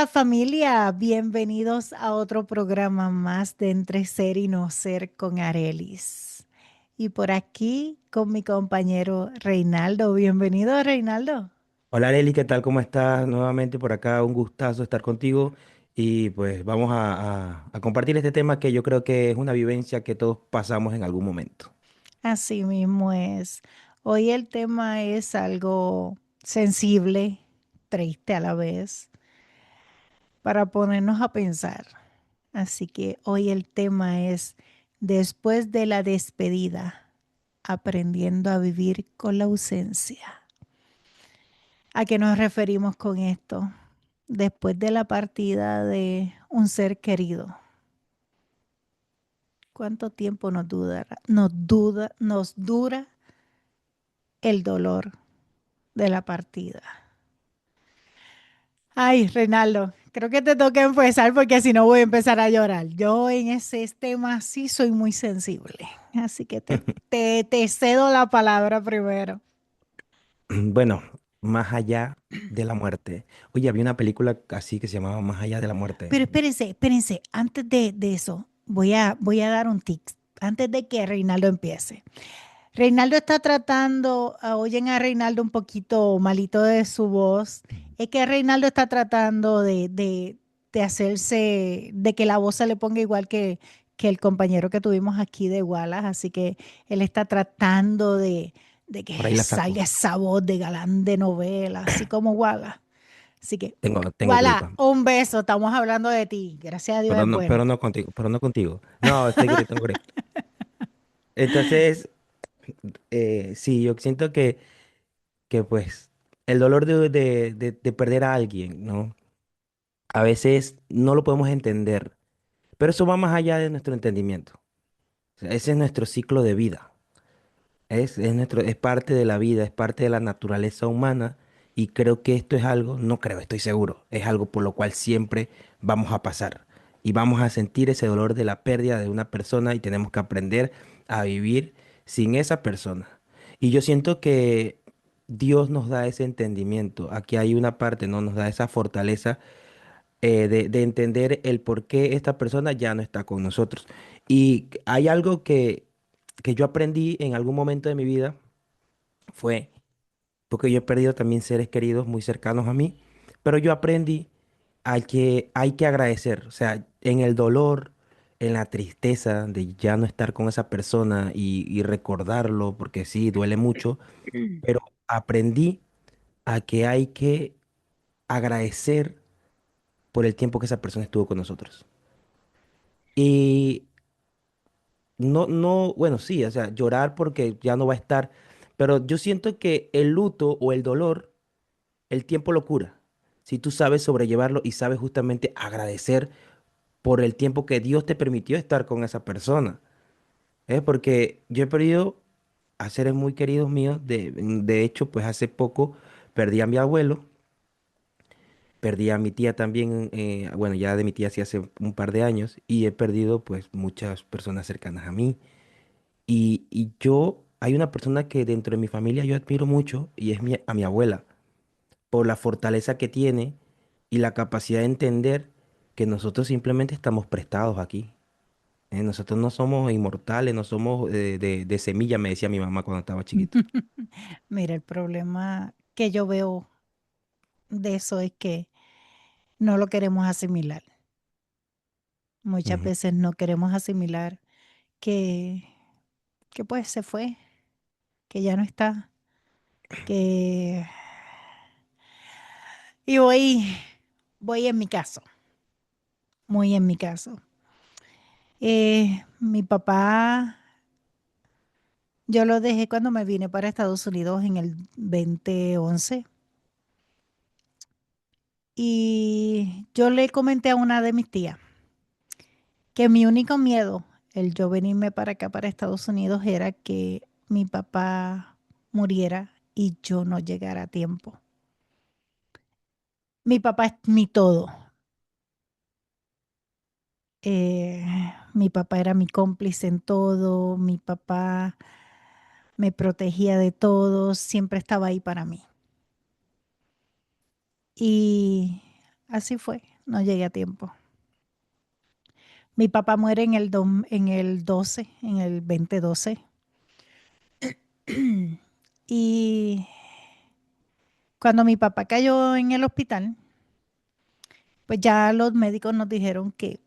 Hola familia, bienvenidos a otro programa más de Entre Ser y No Ser con Arelis. Y por aquí con mi compañero Reinaldo. Bienvenido, Reinaldo. Hola Areli, ¿qué tal? ¿Cómo estás? Nuevamente por acá, un gustazo estar contigo y pues vamos a compartir este tema que yo creo que es una vivencia que todos pasamos en algún momento. Así mismo es. Hoy el tema es algo sensible, triste a la vez, para ponernos a pensar. Así que hoy el tema es después de la despedida, aprendiendo a vivir con la ausencia. ¿A qué nos referimos con esto? Después de la partida de un ser querido, ¿cuánto tiempo nos dura el dolor de la partida? Ay, Reinaldo, creo que te toca empezar porque si no voy a empezar a llorar. Yo en ese tema sí soy muy sensible, así que te cedo la palabra primero. Bueno, más allá de la muerte. Oye, había una película así que se llamaba Más allá de la muerte. Pero espérense, antes de eso, voy a dar un tip, antes de que Reinaldo empiece. Reinaldo está tratando, oyen a Reinaldo un poquito malito de su voz, es que Reinaldo está tratando de hacerse, de que la voz se le ponga igual que el compañero que tuvimos aquí de Wallace, así que él está tratando de Por que ahí la salga saco. esa voz de galán de novela, así como Wallace. Así que, Tengo Wallace, gripa. un beso, estamos hablando de ti, gracias a Dios es bueno. Pero no contigo, pero no contigo. No, tengo gripa. Entonces, sí, yo siento que pues el dolor de perder a alguien, ¿no? A veces no lo podemos entender. Pero eso va más allá de nuestro entendimiento. O sea, ese es nuestro ciclo de vida. Es parte de la vida, es parte de la naturaleza humana. Y creo que esto es algo, no creo, estoy seguro, es algo por lo cual siempre vamos a pasar. Y vamos a sentir ese dolor de la pérdida de una persona y tenemos que aprender a vivir sin esa persona. Y yo siento que Dios nos da ese entendimiento. Aquí hay una parte, ¿no? Nos da esa fortaleza de entender el por qué esta persona ya no está con nosotros. Y hay algo que yo aprendí en algún momento de mi vida, fue porque yo he perdido también seres queridos muy cercanos a mí, pero yo aprendí a que hay que agradecer, o sea, en el dolor, en la tristeza de ya no estar con esa persona y recordarlo, porque sí, duele mucho, pero aprendí a que hay que agradecer por el tiempo que esa persona estuvo con nosotros. Y bueno, sí, o sea, llorar porque ya no va a estar, pero yo siento que el luto o el dolor, el tiempo lo cura. Si tú sabes sobrellevarlo y sabes justamente agradecer por el tiempo que Dios te permitió estar con esa persona. Porque yo he perdido a seres muy queridos míos, de hecho, pues hace poco perdí a mi abuelo, perdí a mi tía también, bueno, ya de mi tía sí hace un par de años, y he perdido pues muchas personas cercanas a mí. Y yo, hay una persona que dentro de mi familia yo admiro mucho y es a mi abuela, por la fortaleza que tiene y la capacidad de entender que nosotros simplemente estamos prestados aquí. Nosotros no somos inmortales, no somos de semilla, me decía mi mamá cuando estaba chiquito. Mira, el problema que yo veo de eso es que no lo queremos asimilar. Muchas Ujú. veces no queremos asimilar que, que pues se fue, que ya no está, que... Y voy en mi caso, muy en mi caso. Mi papá, yo lo dejé cuando me vine para Estados Unidos en el 2011 y yo le comenté a una de mis tías que mi único miedo, el yo venirme para acá, para Estados Unidos, era que mi papá muriera y yo no llegara a tiempo. Mi papá es mi todo. Eh, Mi papá era mi cómplice en todo, mi papá me protegía de todo, siempre estaba ahí para mí. Y así fue, no llegué a tiempo. Mi papá muere en el 12, en el 2012. Y cuando mi papá cayó en el hospital, pues ya los médicos nos dijeron que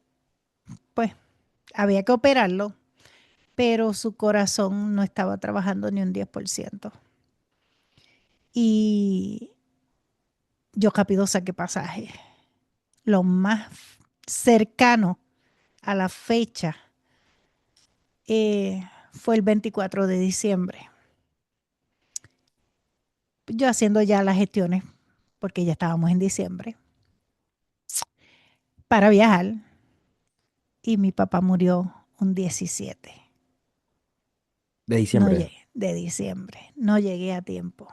pues había que operarlo, pero su corazón no estaba trabajando ni un 10%. Y yo rápido saqué pasaje. Lo más cercano a la fecha fue el 24 de diciembre. Yo haciendo ya las gestiones, porque ya estábamos en diciembre, para viajar. Y mi papá murió un 17. De No diciembre. llegué, de diciembre. No llegué a tiempo.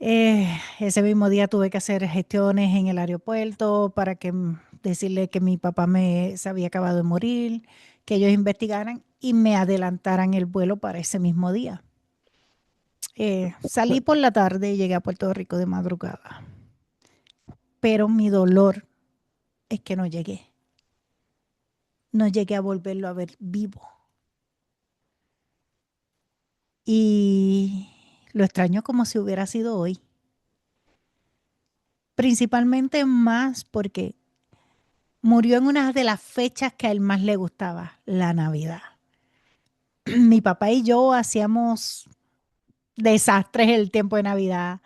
Ese mismo día tuve que hacer gestiones en el aeropuerto para que decirle que mi papá se había acabado de morir, que ellos investigaran y me adelantaran el vuelo para ese mismo día. Salí por la tarde y llegué a Puerto Rico de madrugada, pero mi dolor es que no llegué. No llegué a volverlo a ver vivo. Y lo extraño como si hubiera sido hoy. Principalmente más porque murió en una de las fechas que a él más le gustaba, la Navidad. Mi papá y yo hacíamos desastres el tiempo de Navidad,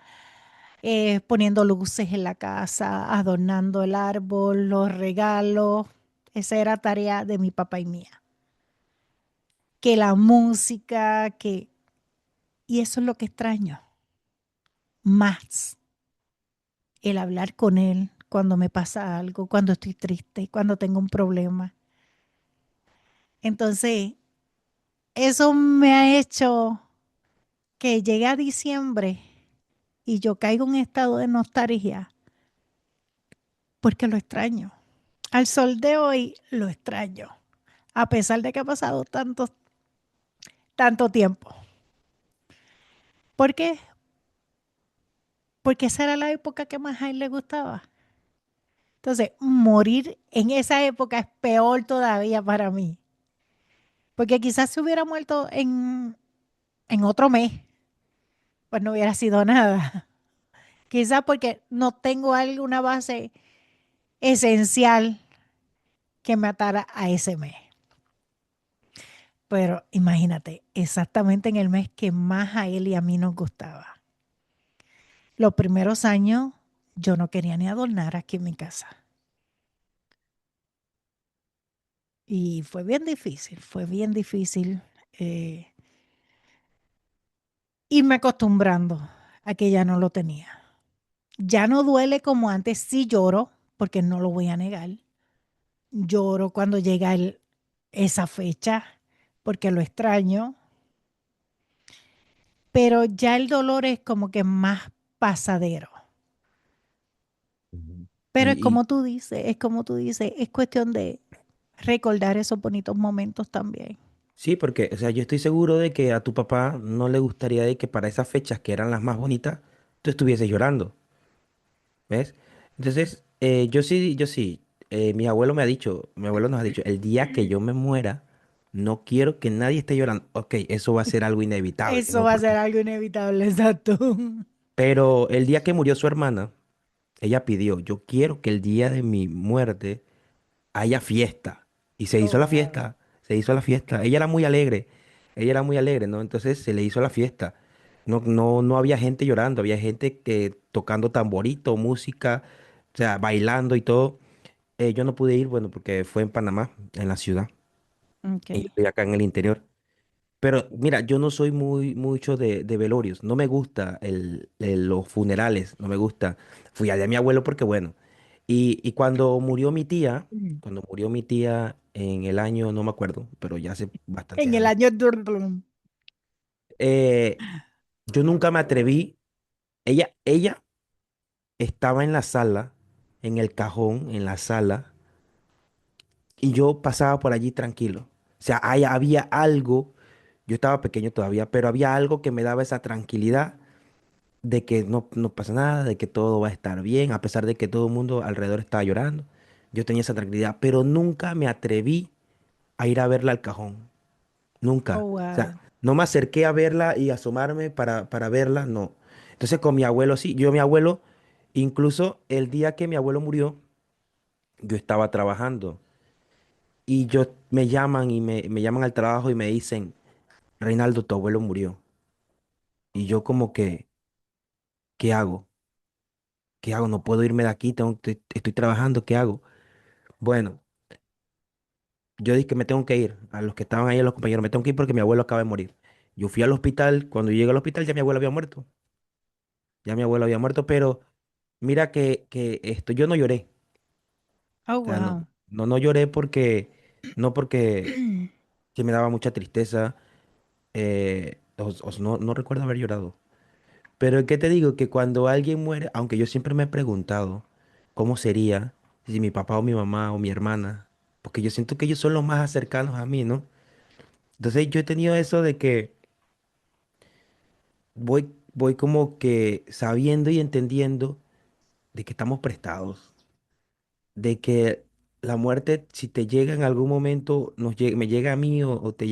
poniendo luces en la casa, adornando el árbol, los regalos. Esa era tarea de mi papá y mía. Que la música, que... Y eso es lo que extraño. Más el hablar con él cuando me pasa algo, cuando estoy triste, cuando tengo un problema. Entonces, eso me ha hecho que llegue a diciembre y yo caigo en un estado de nostalgia porque lo extraño. Al sol de hoy lo extraño, a pesar de que ha pasado tanto tiempo. ¿Por qué? Porque esa era la época que más a él le gustaba. Entonces, morir en esa época es peor todavía para mí. Porque quizás si hubiera muerto en otro mes, pues no hubiera sido nada. Quizás porque no tengo alguna base esencial que me atara a ese mes. Pero imagínate, exactamente en el mes que más a él y a mí nos gustaba. Los primeros años yo no quería ni adornar aquí en mi casa. Y fue bien difícil irme acostumbrando a que ya no lo tenía. Ya no duele como antes, sí lloro, porque no lo voy a negar. Lloro cuando llega esa fecha, porque lo extraño, pero ya el dolor es como que más pasadero. Ujú. Pero Y es como tú dices, es cuestión de recordar esos bonitos momentos también. sí, porque, o sea, yo estoy seguro de que a tu papá no le gustaría de que para esas fechas que eran las más bonitas, tú estuvieses llorando, ¿ves? Entonces, yo sí, mi abuelo me ha dicho, mi abuelo nos ha dicho, el día que yo me muera, no quiero que nadie esté llorando. Ok, eso va a ser algo inevitable, Eso ¿no? va a ser algo inevitable, exacto. Pero el día que murió su hermana, ella pidió, yo quiero que el día de mi muerte haya fiesta. Y se hizo Oh, la wow. fiesta, se hizo la fiesta. Ella era muy alegre, ¿no? Entonces se le hizo la fiesta. No había gente llorando, había gente que tocando tamborito, música, o sea, bailando y todo. Yo no pude ir, bueno, porque fue en Panamá, en la ciudad, y yo Ok. estoy acá en el interior. Pero mira, yo no soy mucho de velorios, no me gusta los funerales, no me gusta. Fui al de mi abuelo porque, bueno, y Mm. cuando murió mi tía en el año, no me acuerdo, pero ya hace bastantes En el años, año Durdlum. eh, yo nunca me atreví, ella estaba en la sala, en el cajón, en la sala, y yo pasaba por allí tranquilo. O sea, había algo, yo estaba pequeño todavía, pero había algo que me daba esa tranquilidad de que no pasa nada, de que todo va a estar bien, a pesar de que todo el mundo alrededor estaba llorando. Yo tenía esa tranquilidad, pero nunca me atreví a ir a verla al cajón. Oh, Nunca. O sea, wow. no me acerqué a verla y asomarme para verla, no. Entonces con mi abuelo sí, mi abuelo, incluso el día que mi abuelo murió, yo estaba trabajando y me llaman me llaman al trabajo y me dicen, Reinaldo, tu abuelo murió. Y yo como que, ¿qué hago? ¿Qué hago? No puedo irme de aquí, estoy trabajando, ¿qué hago? Bueno, yo dije que me tengo que ir. A los que estaban ahí, a los compañeros, me tengo que ir porque mi abuelo acaba de morir. Yo fui al hospital, cuando llegué al hospital ya mi abuelo había muerto. Ya mi abuelo había muerto, pero mira que esto, yo no lloré. Oh, O sea, wow. no lloré no porque que me daba mucha tristeza, no recuerdo haber llorado. Pero ¿qué te digo? Que cuando alguien muere, aunque yo siempre me he preguntado cómo sería si mi papá o mi mamá o mi hermana, porque yo siento que ellos son los más cercanos a mí, ¿no? Entonces yo he tenido eso de que voy como que sabiendo y entendiendo de que estamos prestados, de que la muerte, si te llega en algún momento, me llega a mí o te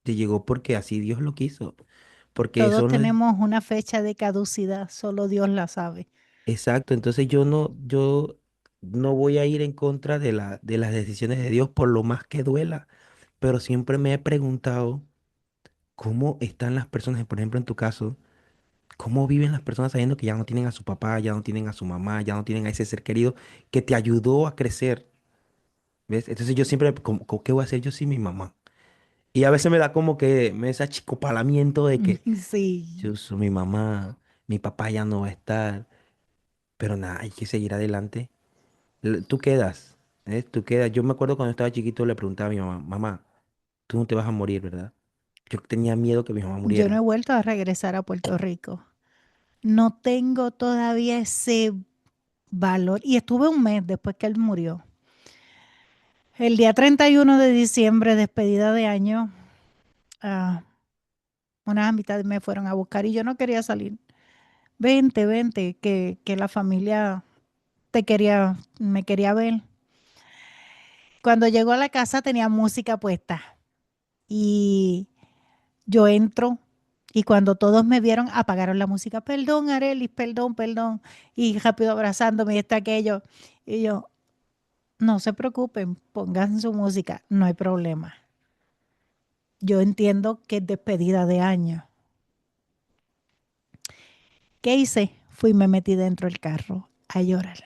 llegó porque así Dios lo quiso, porque Todos eso no es tenemos una fecha de caducidad, solo Dios la sabe. exacto. Entonces yo no voy a ir en contra de las decisiones de Dios por lo más que duela, pero siempre me he preguntado cómo están las personas, por ejemplo, en tu caso. ¿Cómo viven las personas sabiendo que ya no tienen a su papá, ya no tienen a su mamá, ya no tienen a ese ser querido que te ayudó a crecer? ¿Ves? Entonces yo siempre, ¿qué voy a hacer yo sin mi mamá? Y a veces me da como que ese achicopalamiento de que Sí, yo soy mi mamá, mi papá ya no va a estar, pero nada, hay que seguir adelante. Tú quedas, ¿ves? Tú quedas. Yo me acuerdo cuando estaba chiquito le preguntaba a mi mamá, mamá, tú no te vas a morir, ¿verdad? Yo tenía miedo que mi mamá yo no he muriera. vuelto a regresar a Puerto Rico. No tengo todavía ese valor. Y estuve un mes después que él murió. El día 31 de diciembre, despedida de año, ah, unas amistades me fueron a buscar y yo no quería salir. Vente, vente, que la familia me quería ver. Cuando llegó a la casa tenía música puesta y yo entro y cuando todos me vieron apagaron la música. Perdón, Arelis, perdón, perdón. Y rápido abrazándome y está aquello. Y yo, no se preocupen, pongan su música, no hay problema. Yo entiendo que es despedida de año. ¿Qué hice? Fui y me metí dentro del carro a llorar.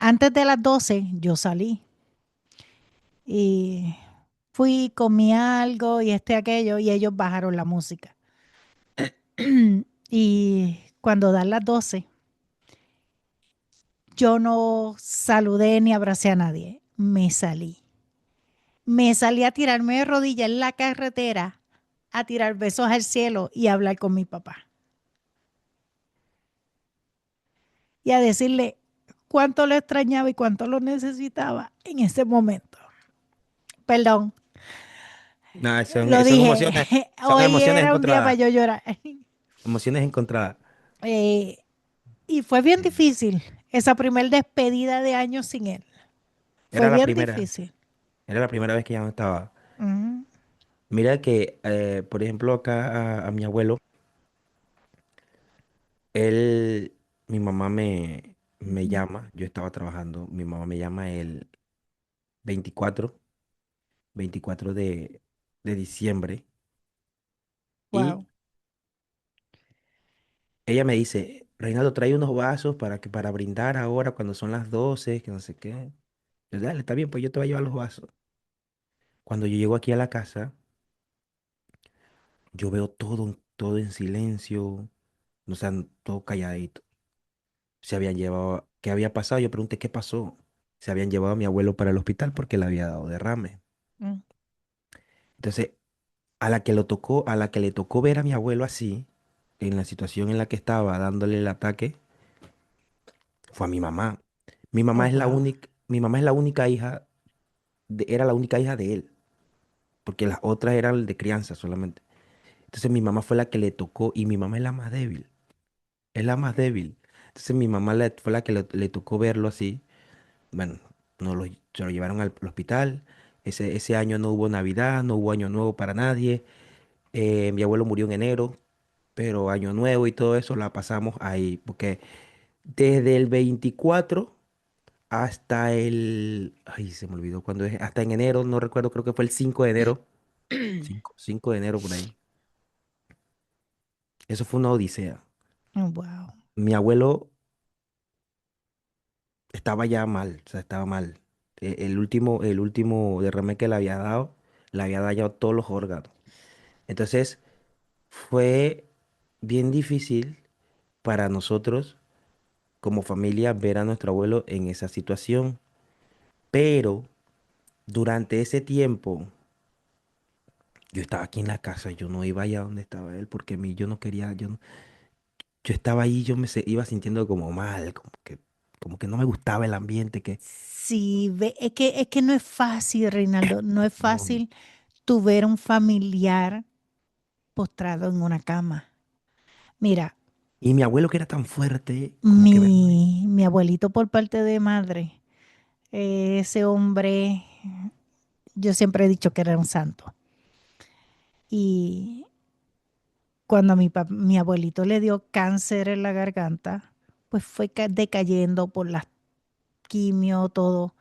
Antes de las 12 yo salí y fui, comí algo y aquello y ellos bajaron la música. Y cuando dan las 12 yo no saludé ni abracé a nadie. Me salí. Me salí a tirarme de rodillas en la carretera, a tirar besos al cielo y a hablar con mi papá. Y a decirle cuánto lo extrañaba y cuánto lo necesitaba en ese momento. Perdón, Nada, lo son dije. emociones, son Hoy emociones era un día para encontradas, yo llorar. emociones encontradas. Eh, y fue bien Sí. difícil esa primer despedida de año sin él. Fue Era la bien primera, difícil. era la primera vez que ya no estaba. Ujú. Mira que, por ejemplo, acá a mi abuelo, él, mi mamá me llama, yo estaba trabajando, mi mamá me llama el 24 24 de diciembre, y Wow. ella me dice, Reinaldo, trae unos vasos para brindar ahora cuando son las 12 que no sé qué. Yo, dale, está bien, pues yo te voy a llevar los vasos. Cuando yo llego aquí a la casa, yo veo todo en silencio, o sea, todo calladito. Se habían llevado, ¿qué había pasado? Yo pregunté, ¿qué pasó? Se habían llevado a mi abuelo para el hospital porque le había dado derrame. Mm. Entonces, a la que le tocó ver a mi abuelo así, en la situación en la que estaba dándole el ataque, fue a mi mamá. Oh, wow. Mi mamá es la única hija, era la única hija de él, porque las otras eran de crianza solamente. Entonces mi mamá fue la que le tocó y mi mamá es la más débil, es la más débil. Entonces mi mamá fue la que le tocó verlo así. Bueno, se lo llevaron al hospital. Ese año no hubo Navidad, no hubo Año Nuevo para nadie. Mi abuelo murió en enero, pero Año Nuevo y todo eso la pasamos ahí, porque desde el 24 hasta ay, se me olvidó cuándo es, hasta en enero, no recuerdo, creo que fue el 5 de enero, 5 de enero por ahí. Eso fue una odisea. Wow. Mi abuelo estaba ya mal, o sea, estaba mal. El último derrame que le había dañado todos los órganos. Entonces, fue bien difícil para nosotros como familia ver a nuestro abuelo en esa situación. Pero durante ese tiempo, yo estaba aquí en la casa, yo no iba allá donde estaba él, porque a mí yo no quería, yo estaba ahí, iba sintiendo como mal, como que no me gustaba el ambiente, que Sí, es que no es fácil, Reinaldo, no es no. fácil tu ver un familiar postrado en una cama. Mira, Y mi abuelo que era tan fuerte, como que verlo ahí. mi abuelito por parte de madre, ese hombre, yo siempre he dicho que era un santo. Y cuando mi abuelito le dio cáncer en la garganta, pues fue decayendo por las quimio, todo.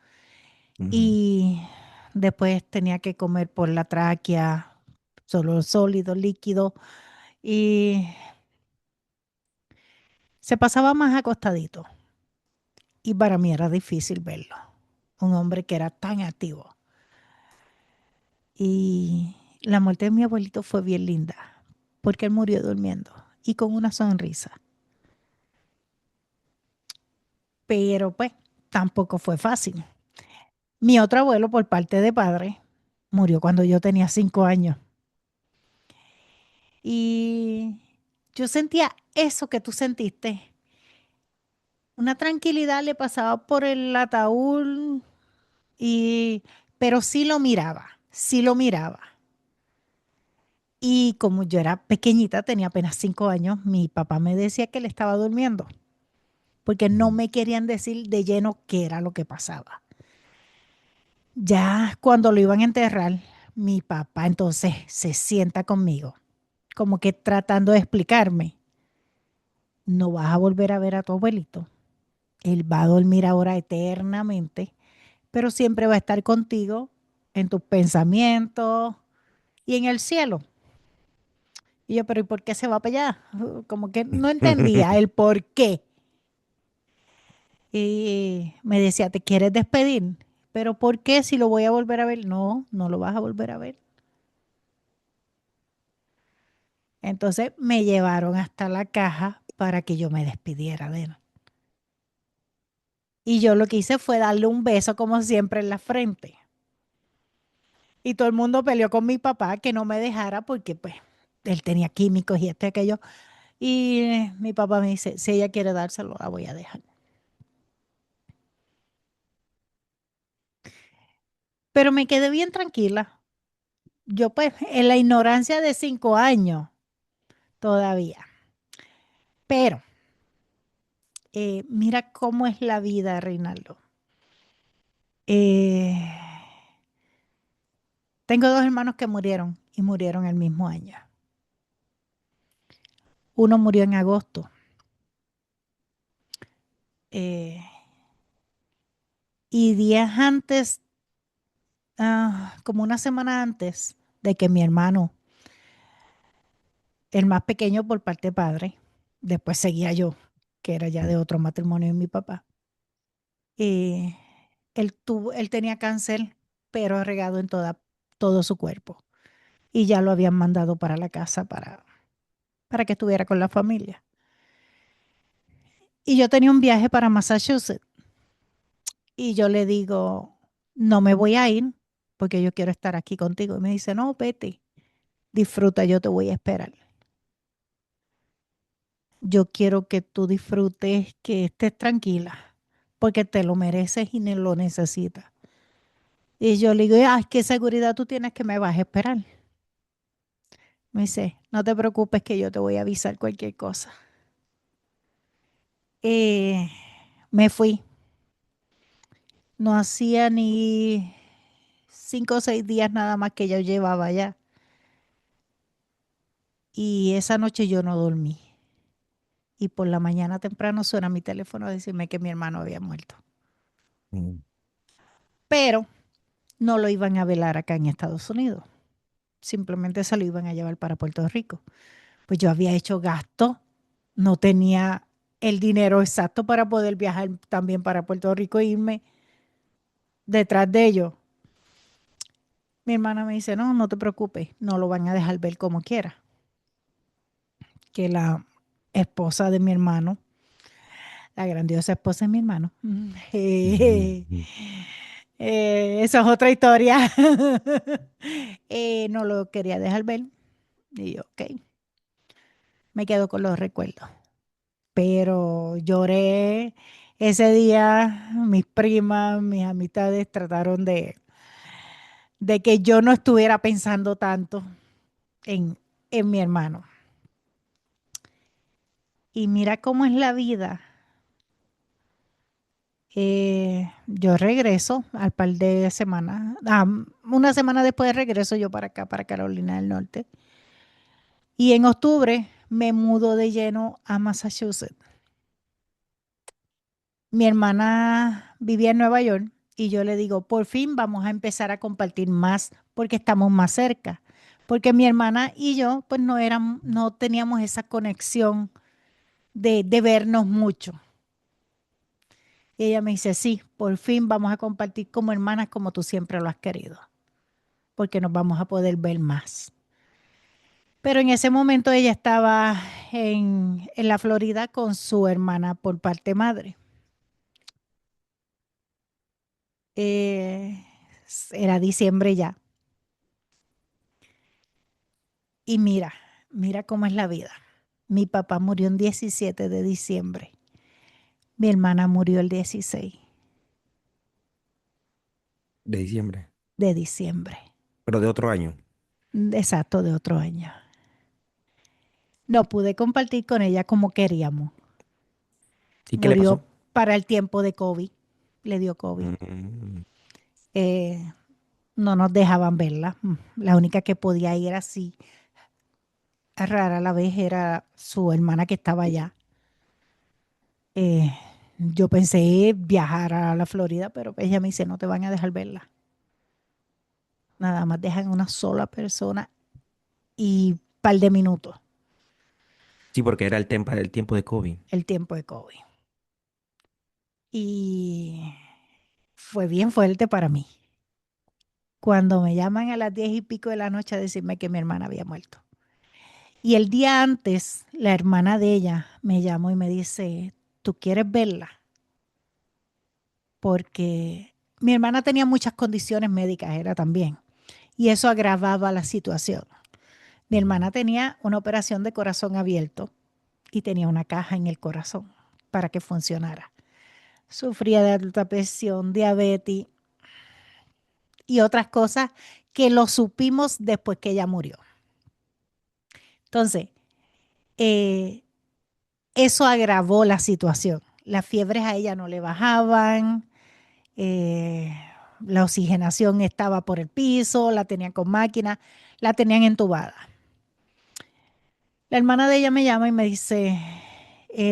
Ujú. Y después tenía que comer por la tráquea, solo sólido, líquido. Y se pasaba más acostadito. Y para mí era difícil verlo. Un hombre que era tan activo. Y la muerte de mi abuelito fue bien linda, porque él murió durmiendo y con una sonrisa. Pero pues tampoco fue fácil. Mi otro abuelo, por parte de padre, murió cuando yo tenía 5 años. Y yo sentía eso que tú sentiste. Una tranquilidad le pasaba por el ataúd y, pero sí lo miraba, sí lo miraba. Y como yo era pequeñita, tenía apenas 5 años, mi papá me decía que él estaba durmiendo, porque no Ujú. me querían decir de lleno qué era lo que pasaba. Ya cuando lo iban a enterrar, mi papá entonces se sienta conmigo, como que tratando de explicarme, no vas a volver a ver a tu abuelito. Él va a dormir ahora eternamente, pero siempre va a estar contigo en tus pensamientos y en el cielo. Y yo, pero ¿y por qué se va para allá? Como que no entendía el por qué. Y me decía, ¿te quieres despedir? Pero ¿por qué si lo voy a volver a ver? No, no lo vas a volver a ver. Entonces me llevaron hasta la caja para que yo me despidiera de él. Y yo lo que hice fue darle un beso como siempre en la frente. Y todo el mundo peleó con mi papá que no me dejara porque pues él tenía químicos y esto y aquello. Y mi papá me dice, si ella quiere dárselo, la voy a dejar. Pero me quedé bien tranquila. Yo pues en la ignorancia de 5 años todavía. Pero mira cómo es la vida, Reinaldo. Eh, tengo dos hermanos que murieron y murieron el mismo año. Uno murió en agosto eh, y días antes, como una semana antes de que mi hermano, el más pequeño por parte de padre, después seguía yo, que era ya de otro matrimonio de mi papá. Eh, él tenía cáncer, pero regado en todo su cuerpo. Y ya lo habían mandado para la casa para que estuviera con la familia. Y yo tenía un viaje para Massachusetts. Y yo le digo, no me voy a ir porque yo quiero estar aquí contigo. Y me dice, no, vete, disfruta, yo te voy a esperar. Yo quiero que tú disfrutes, que estés tranquila, porque te lo mereces y lo necesitas. Y yo le digo, ay, ¿qué seguridad tú tienes que me vas a esperar? Me dice, no te preocupes que yo te voy a avisar cualquier cosa. Eh, Me fui. No hacía ni 5 o 6 días nada más que yo llevaba allá. Y esa noche yo no dormí. Y por la mañana temprano suena mi teléfono a decirme que mi hermano había muerto. Mm. Pero no lo iban a velar acá en Estados Unidos. Simplemente se lo iban a llevar para Puerto Rico. Pues yo había hecho gasto, no tenía el dinero exacto para poder viajar también para Puerto Rico e irme detrás de ellos. Mi hermana me dice, no, no te preocupes, no lo van a dejar ver como quiera. Que la esposa de mi hermano, la grandiosa esposa de mi hermano, Ujú. esa es otra historia, no lo quería dejar ver. Y yo, ok, me quedo con los recuerdos. Pero lloré ese día, mis primas, mis amistades trataron de que yo no estuviera pensando tanto en, en mi hermano. Y mira cómo es la vida. Yo regreso al par de semanas, una semana después regreso yo para acá, para Carolina del Norte. Y en octubre me mudo de lleno a Massachusetts. Mi hermana vivía en Nueva York y yo le digo, por fin vamos a empezar a compartir más porque estamos más cerca. Porque mi hermana y yo pues no teníamos esa conexión de vernos mucho. Y ella me dice, sí, por fin vamos a compartir como hermanas como tú siempre lo has querido, porque nos vamos a poder ver más. Pero en ese momento ella estaba en la Florida con su hermana por parte madre. Eh, Era diciembre ya. Y mira cómo es la vida. Mi papá murió el 17 de diciembre. Mi hermana murió el 16 De diciembre, de diciembre. pero de otro año. Exacto, de otro año. No pude compartir con ella como queríamos. ¿Y qué le Murió pasó? para el tiempo de COVID. Le dio COVID. Mm. Eh, no nos dejaban verla. La única que podía ir así, rara a la vez, era su hermana que estaba allá. Eh, yo pensé viajar a la Florida, pero ella me dice, no te van a dejar verla. Nada más dejan una sola persona y un par de minutos Sí, porque era el tiempo de COVID. el tiempo de COVID. Y fue bien fuerte para mí. Cuando me llaman a las 10 y pico de la noche a decirme que mi hermana había muerto. Y el día antes, la hermana de ella me llamó y me dice, ¿tú quieres verla? Porque mi hermana tenía muchas condiciones médicas, era también. Y eso agravaba la situación. Mi Ujú. hermana tenía una operación de corazón abierto y tenía una caja en el corazón para que funcionara. Sufría de alta presión, diabetes y otras cosas que lo supimos después que ella murió. Entonces, eh, eso agravó la situación. Las fiebres a ella no le bajaban, eh, la oxigenación estaba por el piso, la tenían con máquina, la tenían entubada. La hermana de ella me llama y me dice,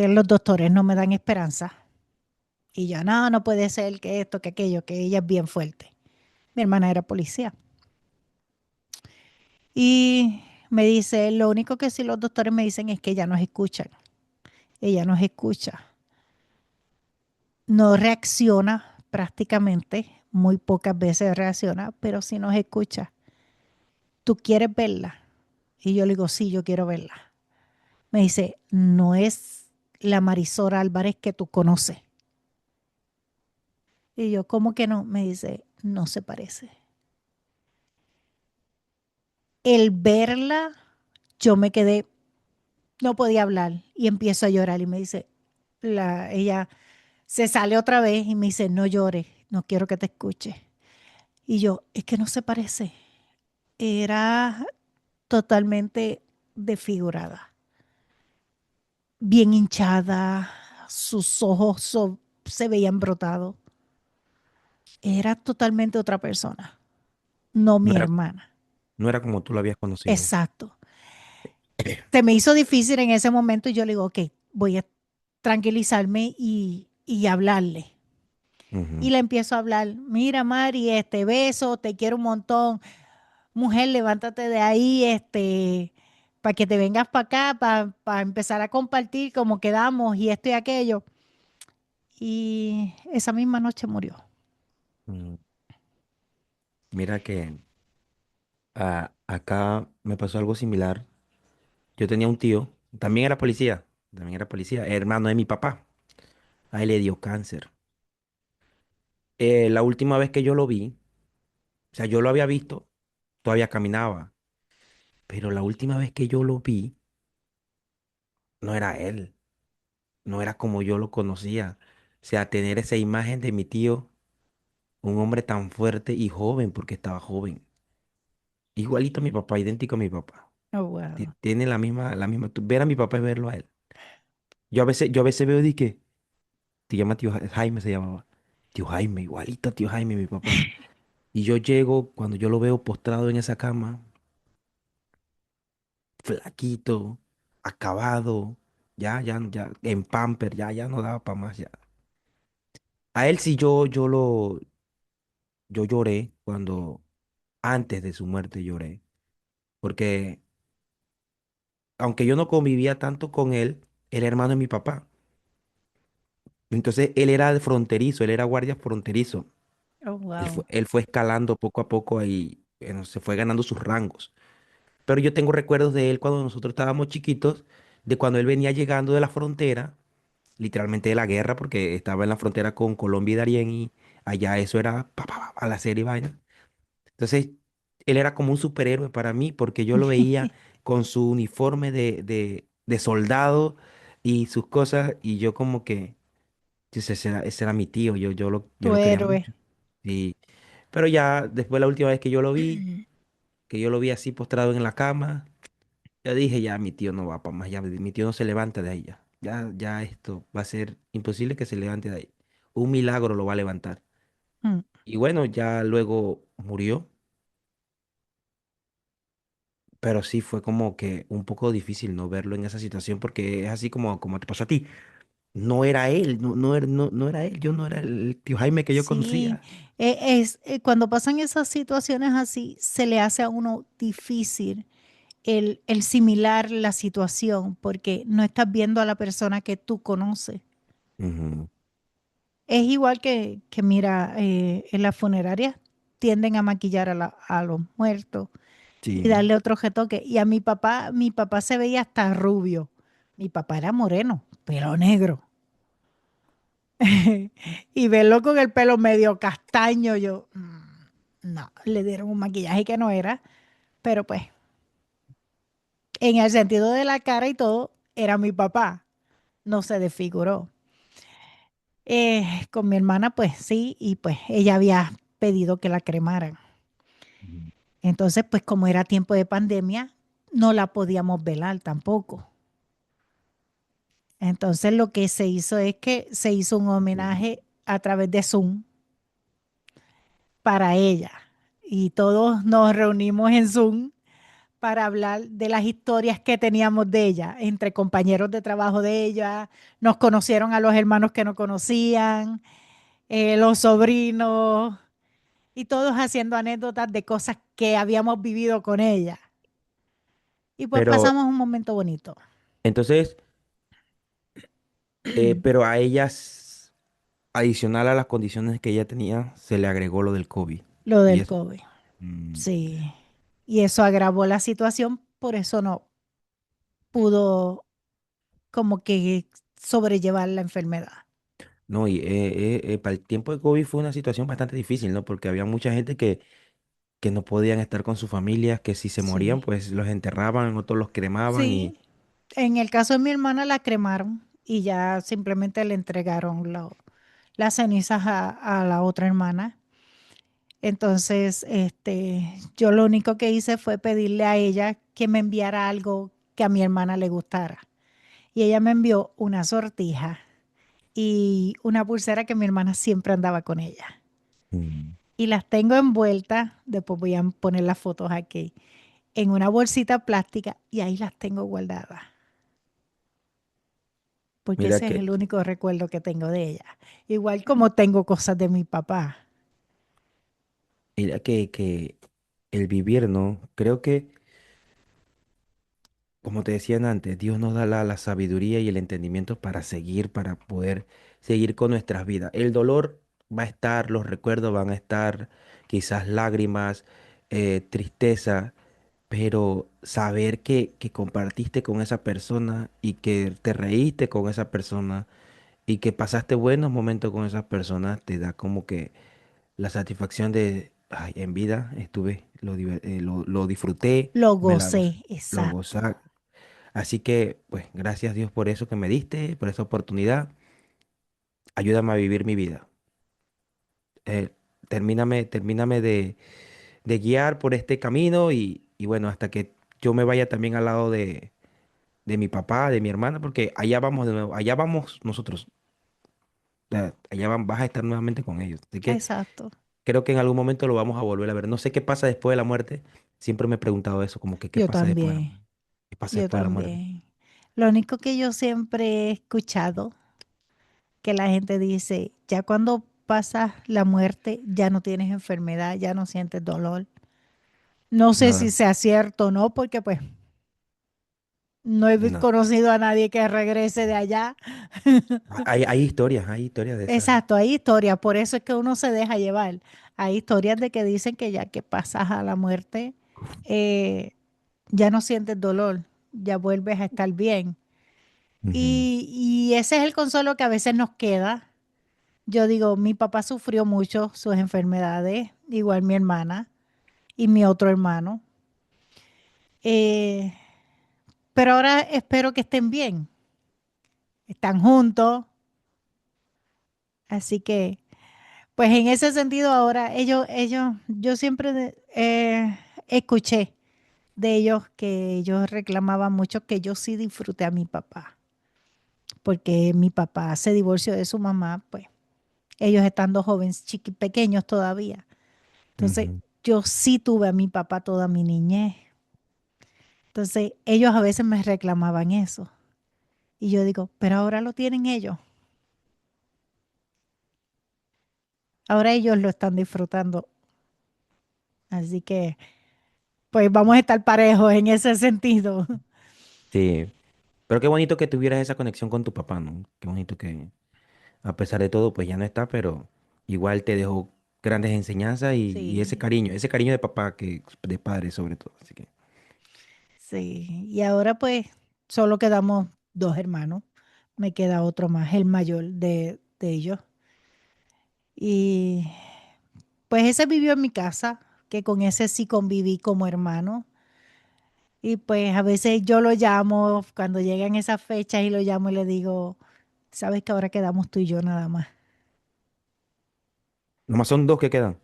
los doctores no me dan esperanza. Y yo, no, no puede ser que esto, que aquello, que ella es bien fuerte. Mi hermana era policía. Y me dice, lo único que sí los doctores me dicen es que ella nos escucha. Ella nos escucha. No reacciona prácticamente, muy pocas veces reacciona, pero sí nos escucha. ¿Tú quieres verla? Y yo le digo, sí, yo quiero verla. Me dice, no es la Marisol Álvarez que tú conoces. Y yo, ¿cómo que no? Me dice, no se parece. El verla, yo me quedé, no podía hablar y empiezo a llorar y me dice, ella se sale otra vez y me dice, no llores, no quiero que te escuche. Y yo, es que no se parece. Era totalmente desfigurada, bien hinchada, sus ojos se veían brotados. Era totalmente otra persona, no No mi era, hermana. no era como tú lo habías conocido. Exacto. Se me hizo difícil en ese momento y yo le digo, ok, voy a tranquilizarme y hablarle. Y Ujú, le empiezo a hablar, mira Mari, beso, te quiero un montón. Mujer, levántate de ahí, para que te vengas para acá, para empezar a compartir cómo quedamos y esto y aquello. Y esa misma noche murió. mm. Mira que acá me pasó algo similar. Yo tenía un tío, también era policía, hermano de mi papá. A él le dio cáncer. La última vez que yo lo vi, o sea, yo lo había visto, todavía caminaba, pero la última vez que yo lo vi, no era él, no era como yo lo conocía. O sea, tener esa imagen de mi tío, un hombre tan fuerte y joven, porque estaba joven. Igualito a mi papá, idéntico a mi papá. Oh, wow. Tiene ver a mi papá es verlo a él. Yo a veces veo de que, te llama tío Jaime, se llamaba. Tío Jaime, igualito a tío Jaime, mi papá. Y yo llego, cuando yo lo veo postrado en esa cama, flaquito, acabado, ya, en pamper, ya no daba para más, ya. A él sí yo lloré antes de su muerte lloré, porque aunque yo no convivía tanto con él, era hermano de mi papá. Entonces él era de fronterizo, él era guardia fronterizo. Oh, Él wow. fue, él fue escalando poco a poco ahí, se fue ganando sus rangos. Pero yo tengo recuerdos de él cuando nosotros estábamos chiquitos, de cuando él venía llegando de la frontera, literalmente de la guerra, porque estaba en la frontera con Colombia y Darién, y allá eso era a la serie y vaina. Entonces, él era como un superhéroe para mí, porque yo lo veía con su uniforme de soldado y sus cosas, y yo como que, dice, ese era mi tío, yo Tu lo quería héroe. mucho. Sí. Pero ya después la última vez que yo lo vi así postrado en la cama, yo dije, ya mi tío no va para más, ya mi tío no se levanta de ahí ya. Ya esto va a ser imposible que se levante de ahí. Un milagro lo va a levantar. Mm. Y bueno, ya luego murió, pero sí fue como que un poco difícil no verlo en esa situación porque es así como te pasó a ti. No era él, no era él, yo no era el tío Jaime que yo Sí, conocía. cuando pasan esas situaciones así, se le hace a uno difícil el similar la situación porque no estás viendo a la persona que tú conoces. Ujú, Es igual que mira, en las funerarias tienden a maquillar a los muertos y sí, darle otro retoque. Y a mi papá se veía hasta rubio. Mi papá era moreno, pero negro. Y verlo con el pelo medio castaño, yo, no, le dieron un maquillaje que no era, pero pues, en el sentido de la cara y todo, era mi papá, no se desfiguró. Con mi hermana, pues sí, y pues ella había pedido que la cremaran. ujú, Entonces, pues como era tiempo de pandemia, no la podíamos velar tampoco. Entonces, lo que se hizo es que se hizo un ujú. homenaje a través de Zoom para ella. Y todos nos reunimos en Zoom para hablar de las historias que teníamos de ella, entre compañeros de trabajo de ella, nos conocieron a los hermanos que no conocían, los sobrinos, y todos haciendo anécdotas de cosas que habíamos vivido con ella. Y pues Pero pasamos un momento bonito, entonces, pero a ellas, adicional a las condiciones que ella tenía, se le agregó lo del COVID. lo Y del eso. COVID. mm, Sí. Y eso agravó la situación, por eso no pudo como que sobrellevar la enfermedad. No, y para el tiempo de COVID fue una situación bastante difícil, ¿no? Porque había mucha gente que no podían estar con sus familias, que si se morían, Sí. pues los enterraban, otros los cremaban y... Sí, en el caso de mi hermana la cremaron y ya simplemente le entregaron las cenizas a la otra hermana. Entonces, yo lo único que hice fue pedirle a ella que me enviara algo que a mi hermana le gustara. Y ella me envió una sortija y una pulsera que mi hermana siempre andaba con ella. Mm. Y las tengo envueltas, después voy a poner las fotos aquí, en una bolsita plástica y ahí las tengo guardadas, porque Mira ese es que, el único recuerdo que tengo de ella. Igual como tengo cosas de mi papá. mira que el vivir, ¿no? Creo que, como te decían antes, Dios nos da la sabiduría y el entendimiento para seguir, para poder seguir con nuestras vidas. El dolor va a estar, los recuerdos van a estar, quizás lágrimas, tristeza, pero saber que compartiste con esa persona y que te reíste con esa persona y que pasaste buenos momentos con esas personas, te da como que la satisfacción de, ay, en vida estuve, lo disfruté, Lo me la gocé, lo exacto. gozé. Así que, pues, gracias Dios por eso que me diste, por esa oportunidad. Ayúdame a vivir mi vida. Eh, termíname de guiar por este camino y bueno, hasta que yo me vaya también al lado de mi papá, de mi hermana, porque allá vamos de nuevo, allá vamos nosotros, vas a estar nuevamente con ellos. Así que Exacto. creo que en algún momento lo vamos a volver a ver. No sé qué pasa después de la muerte. Siempre me he preguntado eso, como que qué Yo pasa después de la también, muerte. ¿Qué pasa yo después de la muerte? también. Lo único que yo siempre he escuchado, que la gente dice, ya cuando pasa la muerte, ya no tienes enfermedad, ya no sientes dolor. No sé si Nada, sea cierto o no, porque pues no he no. conocido a nadie que regrese de allá. Hay historias de esas. Exacto, hay historias, por eso es que uno se deja llevar. Hay historias de que dicen que ya que pasas a la muerte, eh, ya no sientes dolor, ya vuelves a estar bien. Ujú, Y ese es el consuelo que a veces nos queda. Yo digo, mi papá sufrió mucho sus enfermedades, igual mi hermana y mi otro hermano. Eh, pero ahora espero que estén bien, están juntos, así que pues en ese sentido ahora yo siempre escuché de ellos que ellos reclamaban mucho que yo sí disfruté a mi papá, porque mi papá se divorció de su mamá, pues ellos estando jóvenes, pequeños todavía. Entonces ujú. yo sí tuve a mi papá toda mi niñez. Entonces ellos a veces me reclamaban eso. Y yo digo, pero ahora lo tienen ellos. Ahora ellos lo están disfrutando. Así que, pues vamos a estar parejos en ese sentido. Sí, pero qué bonito que tuvieras esa conexión con tu papá, ¿no? Qué bonito que, a pesar de todo, pues ya no está, pero igual te dejó grandes enseñanzas y Sí, ese cariño de papá, que, de padre sobre todo. Así que, sí. Y ahora pues solo quedamos dos hermanos. Me queda otro más, el mayor de ellos. Y pues ese vivió en mi casa, que con ese sí conviví como hermano. Y pues a veces yo lo llamo cuando llegan esas fechas y lo llamo y le digo, sabes que ahora quedamos tú y yo nada más. nomás son dos que quedan.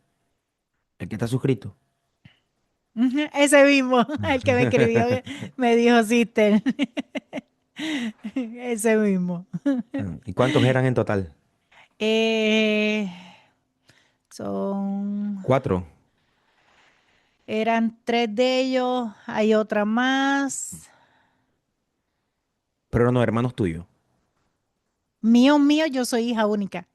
El que está suscrito. Ujú, ese mismo, el que me escribió, me dijo sister. Ese mismo. Ah, ¿y cuántos eran en total? Eh, son, Cuatro, eran tres de ellos, hay otra más. pero no, hermanos tuyos. Mío, yo soy hija única.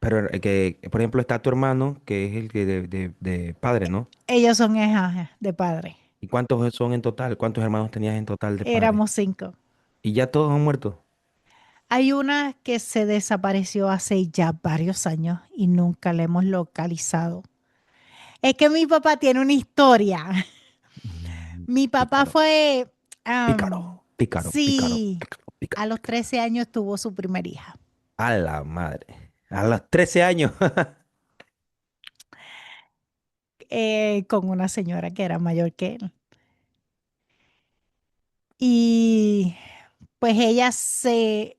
Pero que, por ejemplo, está tu hermano, que es el que de padre, ¿no? Ellos son hijas de padre. ¿Y cuántos son en total? ¿Cuántos hermanos tenías en total de padre? Éramos cinco. ¿Y ya todos han muerto? Hay una que se desapareció hace ya varios años y nunca la hemos localizado. Es que mi papá tiene una historia. Mi papá Pícaro, fue, pícaro, pícaro, pícaro, sí, pícaro, a pícaro, los pícaro. 13 años tuvo su primer hija, A la madre. A los 13 años. con una señora que era mayor que él. Y pues ella se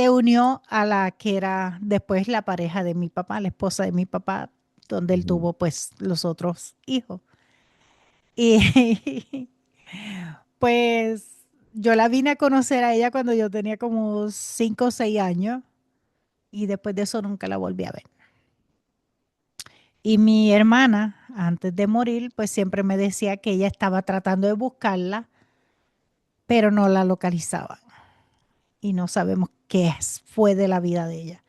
unió a la que era después la pareja de mi papá, la esposa de mi papá. donde él Ujú. tuvo pues los otros hijos. Y pues yo la vine a conocer a ella cuando yo tenía como 5 o 6 años y después de eso nunca la volví a ver. Y mi hermana, antes de morir, pues siempre me decía que ella estaba tratando de buscarla, pero no la localizaban. Y no sabemos fue de la vida de ella.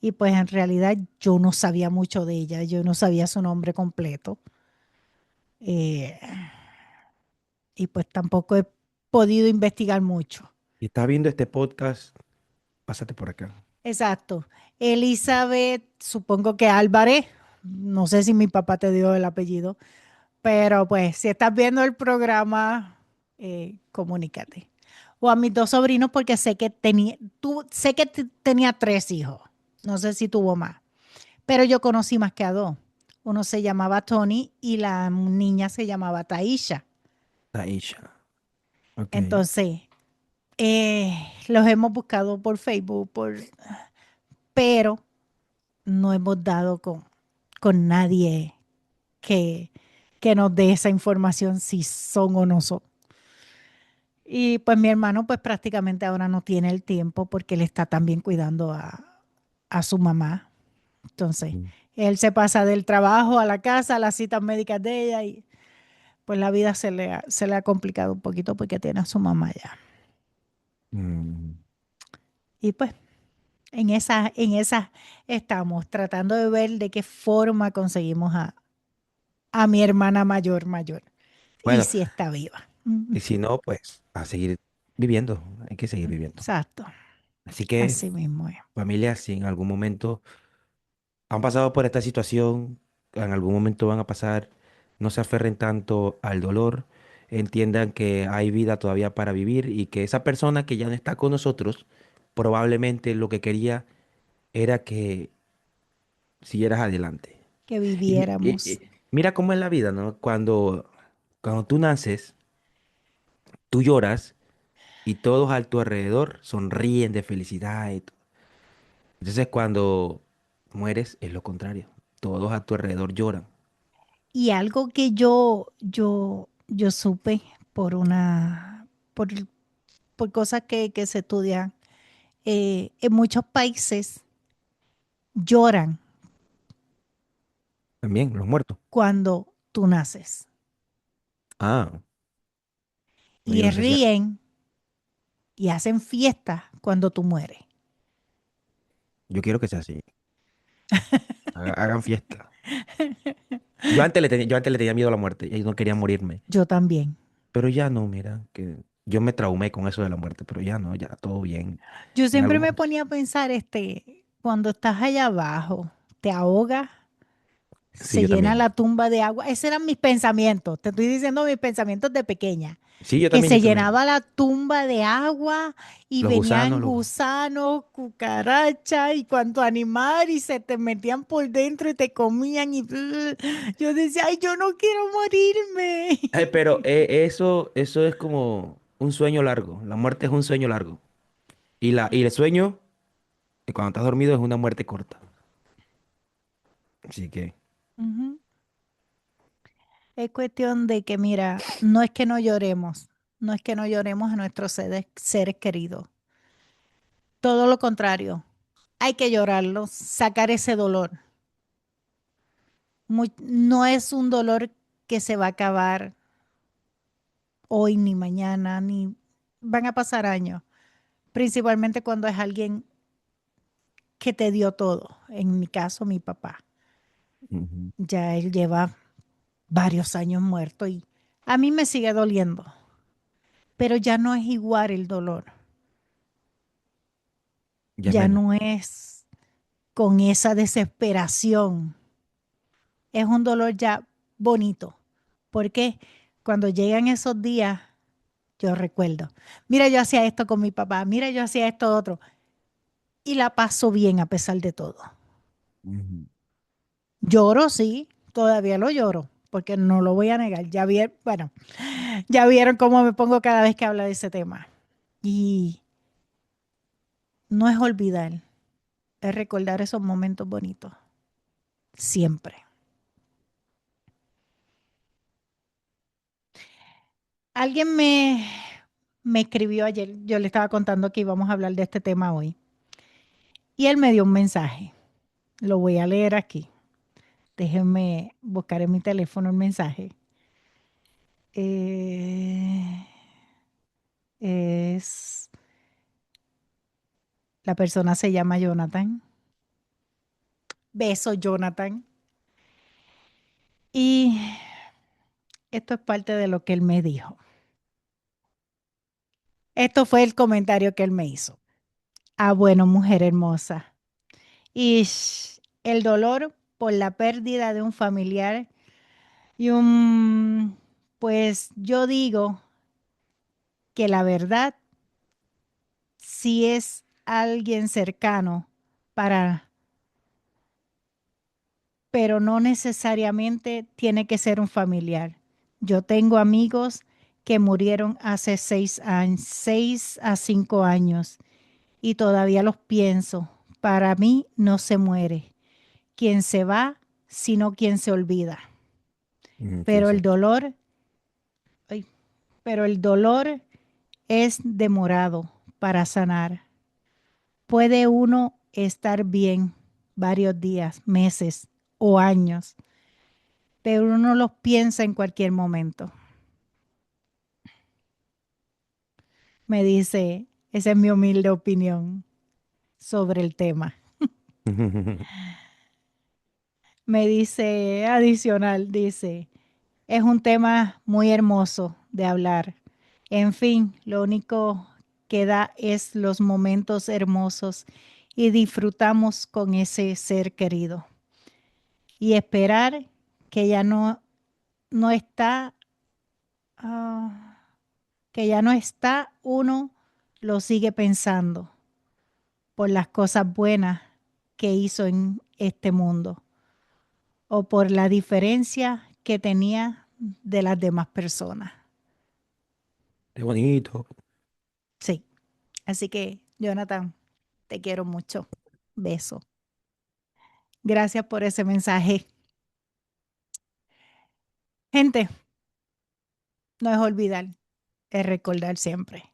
Y pues en realidad yo no sabía mucho de ella, yo no sabía su nombre completo. eh, y pues tampoco he podido investigar mucho. Si estás viendo este podcast, pásate por acá. Exacto. Elizabeth, supongo que Álvarez, no sé si mi papá te dio el apellido, pero pues si estás viendo el programa, comunícate. O a mis dos sobrinos porque sé que tenía 3 hijos. No sé si tuvo más, pero yo conocí más que a dos. Uno se llamaba Tony y la niña se llamaba Taisha. Taisha. Ok. Entonces, los hemos buscado por Facebook, pero no hemos dado con nadie que, que nos dé esa información si son o no son. Y pues mi hermano pues prácticamente ahora no tiene el tiempo porque él está también cuidando a su mamá. Entonces, Mm. él se pasa del trabajo a la casa, a las citas médicas de ella y pues la vida se le ha complicado un poquito porque tiene a su mamá ya. Mm. Y pues en esa estamos tratando de ver de qué forma conseguimos a mi hermana mayor. Y Bueno, si está viva. Ujú. y si no, pues a seguir viviendo. Hay que seguir viviendo. Exacto. Así que, Así mismo es. familia, si en algún momento han pasado por esta situación, en algún momento van a pasar, no se aferren tanto al dolor, entiendan que hay vida todavía para vivir y que esa persona que ya no está con nosotros, probablemente lo que quería era que siguieras adelante. Que Y viviéramos. mira cómo es la vida, ¿no? Cuando tú naces, tú lloras y todos a tu alrededor sonríen de felicidad. Entonces cuando mueres es lo contrario. Todos a tu alrededor lloran. Y algo que yo supe por una, por, por cosas que se estudian, en muchos países lloran También los muertos. cuando tú naces Ah, no, yo y no sé si ríen y hacen fiestas cuando tú mueres. yo quiero que sea así. Hagan fiesta. Yo antes le tenía miedo a la muerte y no quería morirme. Yo también. Pero ya no, mira, que yo me traumé con eso de la muerte, pero ya no, ya todo bien. Yo En siempre algún me momento. ponía a pensar, cuando estás allá abajo, te ahogas, Sí, se yo llena también. la tumba de agua. Esos eran mis pensamientos. Te estoy diciendo mis pensamientos de pequeña. Sí, yo Que también, yo se también. llenaba la tumba de agua y Los gusanos, venían gusanos, cucarachas y cuanto animal y se te metían por dentro y te comían y yo decía, ay, yo no quiero morirme. Pero eso es como un sueño largo. La muerte es un sueño largo. Y el sueño, cuando estás dormido, es una muerte corta. Así que, Ujú. Es cuestión de que, mira, no es que no lloremos, no es que no lloremos a nuestros seres queridos. Todo lo contrario, hay que llorarlo, sacar ese dolor. No es un dolor que se va a acabar hoy ni mañana, ni van a pasar años, principalmente cuando es alguien que te dio todo. En mi caso, mi papá. ujú, Ya él lleva varios años muerto y a mí me sigue doliendo, pero ya no es igual el dolor. ya es Ya menos. no es con esa desesperación. Es un dolor ya bonito. Porque cuando llegan esos días, yo recuerdo, mira, yo hacía esto con mi papá, mira, yo hacía esto otro. Y la paso bien a pesar de todo. Ujú. Lloro, sí, todavía lo lloro, porque no lo voy a negar. Bueno, ya vieron cómo me pongo cada vez que hablo de ese tema. Y no es olvidar, es recordar esos momentos bonitos, siempre. Alguien me escribió ayer, yo le estaba contando que íbamos a hablar de este tema hoy, y él me dio un mensaje. Lo voy a leer aquí. Déjenme buscar en mi teléfono el mensaje. Eh, es, la persona se llama Jonathan. Beso, Jonathan. Y esto es parte de lo que él me dijo. Esto fue el comentario que él me hizo. Ah, bueno, mujer hermosa. Y el dolor por la pérdida de un familiar y pues yo digo que la verdad, si es alguien cercano para, pero no necesariamente tiene que ser un familiar. Yo tengo amigos que murieron hace 6 años, 6 a 5 años, y todavía los pienso. Para mí no se muere quien se va, sino quien se olvida. Sí, Pero el exacto. dolor, ay, pero el dolor es demorado para sanar. Puede uno estar bien varios días, meses o años, pero uno los piensa en cualquier momento. Me dice, esa es mi humilde opinión sobre el tema. Me dice, adicional, dice, es un tema muy hermoso de hablar. En fin, lo único que da es los momentos hermosos y disfrutamos con ese ser querido. Y esperar que ya no está, ah, que ya no está, uno lo sigue pensando por las cosas buenas que hizo en este mundo o por la diferencia que tenía de las demás personas. Qué bonito. Sí, así que Jonathan, te quiero mucho. Beso. Gracias por ese mensaje. Gente, no es olvidar, es recordar siempre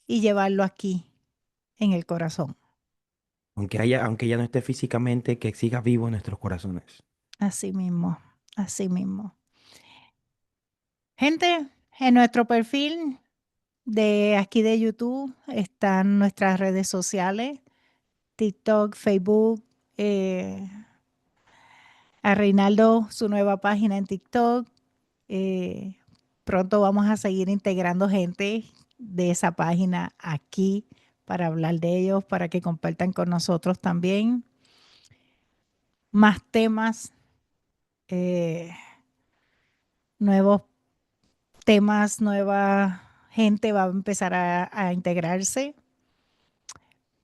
y llevarlo aquí en el corazón. Aunque ya no esté físicamente, que siga vivo en nuestros corazones. Así mismo, así mismo. Gente, en nuestro perfil de aquí de YouTube están nuestras redes sociales, TikTok, Facebook, a Reinaldo su nueva página en TikTok. eh, Pronto vamos a seguir integrando gente de esa página aquí para hablar de ellos, para que compartan con nosotros también más temas, eh, nuevos temas, nueva gente va a empezar a integrarse.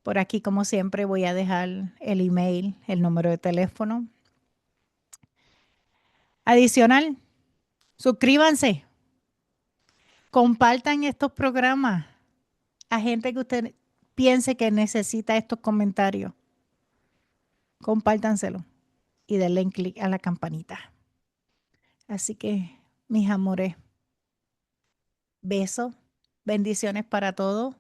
Por aquí, como siempre, voy a dejar el email, el número de teléfono. Adicional, suscríbanse, compartan estos programas a gente que usted piense que necesita estos comentarios. Compártanselo y denle un clic a la campanita. Así que, mis amores, besos, bendiciones para todos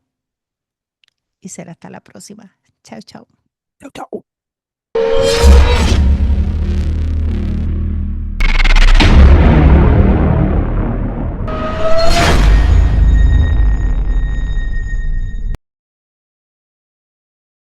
y será hasta la próxima. Chao, chao. Chau, chau.